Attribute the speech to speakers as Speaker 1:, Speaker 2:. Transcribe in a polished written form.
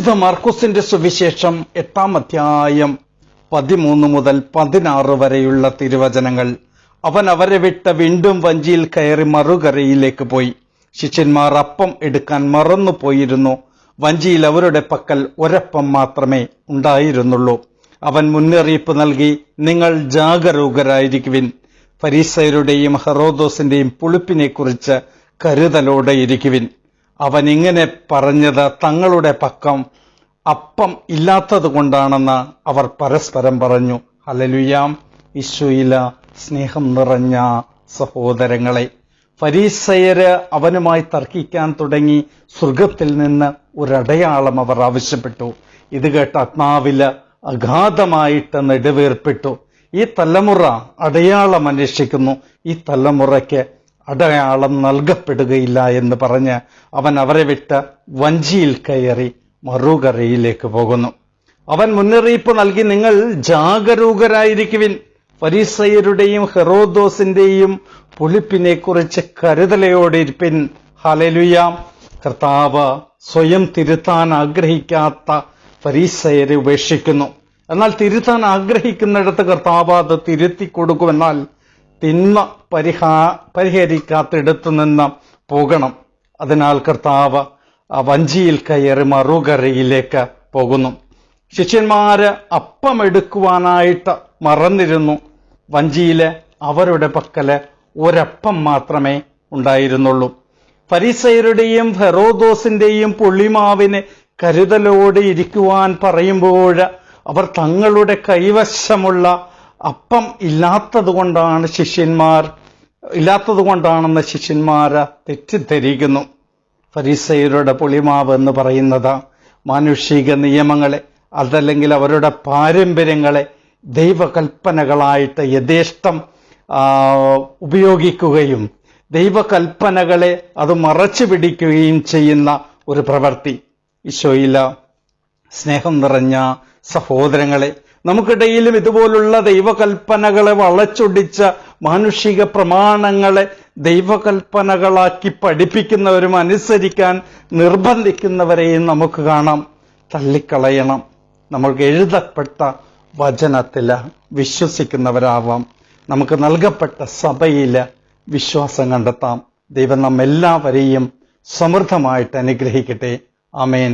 Speaker 1: വിശുദ്ധ മാർക്കോസിന്റെ സുവിശേഷം 8-ാം അധ്യായം 13 മുതൽ 16 വരെയുള്ള തിരുവചനങ്ങൾ. അവൻ അവരെ വിട്ട് വീണ്ടും വഞ്ചിയിൽ കയറി മറുകരയിലേക്ക് പോയി. ശിഷ്യന്മാർ അപ്പം എടുക്കാൻ മറന്നുപോയിരുന്നു. വഞ്ചിയിൽ അവരുടെ പക്കൽ ഒരപ്പം മാത്രമേ ഉണ്ടായിരുന്നുള്ളൂ. അവൻ മുന്നറിയിപ്പ് നൽകി, നിങ്ങൾ ജാഗരൂകരായിരിക്കുവിൻ. ഫരീസയരുടെയും ഹെറോദോസിന്റെയും പുളിപ്പിനെക്കുറിച്ച് കരുതലോടെ ഇരിക്കുവിൻ. അവൻ ഇങ്ങനെ പറഞ്ഞത് തങ്ങളുടെ പക്കം അപ്പം ഇല്ലാത്തത് കൊണ്ടാണെന്ന് അവർ പരസ്പരം പറഞ്ഞു. ഹല്ലേലൂയാം. ഈശോയില സ്നേഹം നിറഞ്ഞ സഹോദരങ്ങളെ, ഫരീസയര് അവനുമായി തർക്കിക്കാൻ തുടങ്ങി. സ്വർഗത്തിൽ നിന്ന് ഒരടയാളം അവർ ആവശ്യപ്പെട്ടു. ഇത് കേട്ട് ആത്മാവില് അഗാധമായിട്ട് നെടുവേർപ്പെട്ടു. ഈ തലമുറ അടയാളം അന്വേഷിക്കുന്നു, ഈ തലമുറയ്ക്ക് അടയാളം നൽകപ്പെടുകയില്ല എന്ന് പറഞ്ഞ് അവൻ അവരെ വിട്ട് വഞ്ചിയിൽ കയറി മറുകരയിലേക്ക് പോകുന്നു. അവൻ മുന്നറിയിപ്പ് നൽകി, നിങ്ങൾ ജാഗരൂകരായിരിക്കുവിൻ. ഫരീസയരുടെയും ഹെറോദോസിന്റെയും പുളിപ്പിനെക്കുറിച്ച് കരുതലയോടെ ഇരിപ്പിൻ. ഹല്ലേലൂയ. കർത്താവ് സ്വയം തിരുത്താൻ ആഗ്രഹിക്കാത്ത ഫരീസയരെ ഉപേക്ഷിക്കുന്നു. എന്നാൽ തിരുത്താൻ ആഗ്രഹിക്കുന്നിടത്ത് കർത്താവ് അത് തിരുത്തി കൊടുക്കുമെന്നാൽ തിന്മ പരിഹരിക്കാത്തിടത്തു നിന്ന് പോകണം. അതിനാൽ കർത്താവ് വഞ്ചിയിൽ കയറി മറുകരയിലേക്ക് പോകുന്നു. ശിഷ്യന്മാര് അപ്പം എടുക്കുവാനായിട്ട് മറന്നിരുന്നു. വഞ്ചിയില് അവരുടെ പക്കല് ഒരപ്പം മാത്രമേ ഉണ്ടായിരുന്നുള്ളൂ. ഫരീസയരുടെയും ഹെറോദോസിന്റെയും പുളിമാവിന് കരുതലോടെ ഇരിക്കുവാൻ പറയുമ്പോൾ അവർ തങ്ങളുടെ കൈവശമുള്ള അപ്പം ഇല്ലാത്തതുകൊണ്ടാണെന്ന് ശിഷ്യന്മാര് തെറ്റിദ്ധരിക്കുന്നു. ഫരീസയരുടെ പുളിമാവ് എന്ന് പറയുന്നത് മാനുഷിക നിയമങ്ങളെ അതല്ലെങ്കിൽ അവരുടെ പാരമ്പര്യങ്ങളെ ദൈവകൽപ്പനകളായിട്ട് യഥേഷ്ടം ഉപയോഗിക്കുകയും ദൈവകൽപ്പനകളെ അത് മറച്ചു പിടിക്കുകയും ചെയ്യുന്ന ഒരു പ്രവൃത്തി. ഈശോയില സ്നേഹം നിറഞ്ഞ സഹോദരങ്ങളെ, നമുക്കിടയിലും ഇതുപോലുള്ള ദൈവകൽപ്പനകളെ വളച്ചൊടിച്ച മാനുഷിക പ്രമാണങ്ങളെ ദൈവകൽപ്പനകളാക്കി പഠിപ്പിക്കുന്നവരും അനുസരിക്കാൻ നിർബന്ധിക്കുന്നവരെയും നമുക്ക് കാണാം. തള്ളിക്കളയണം. നമ്മൾക്ക് എഴുതപ്പെട്ട വചനത്തിൽ വിശ്വസിക്കുന്നവരാവാം. നമുക്ക് നൽകപ്പെട്ട സഭയിൽ വിശ്വാസം കണ്ടെത്താം. ദൈവം നമ്മെല്ലാവരെയും സമൃദ്ധമായിട്ട് അനുഗ്രഹിക്കട്ടെ. ആമേൻ.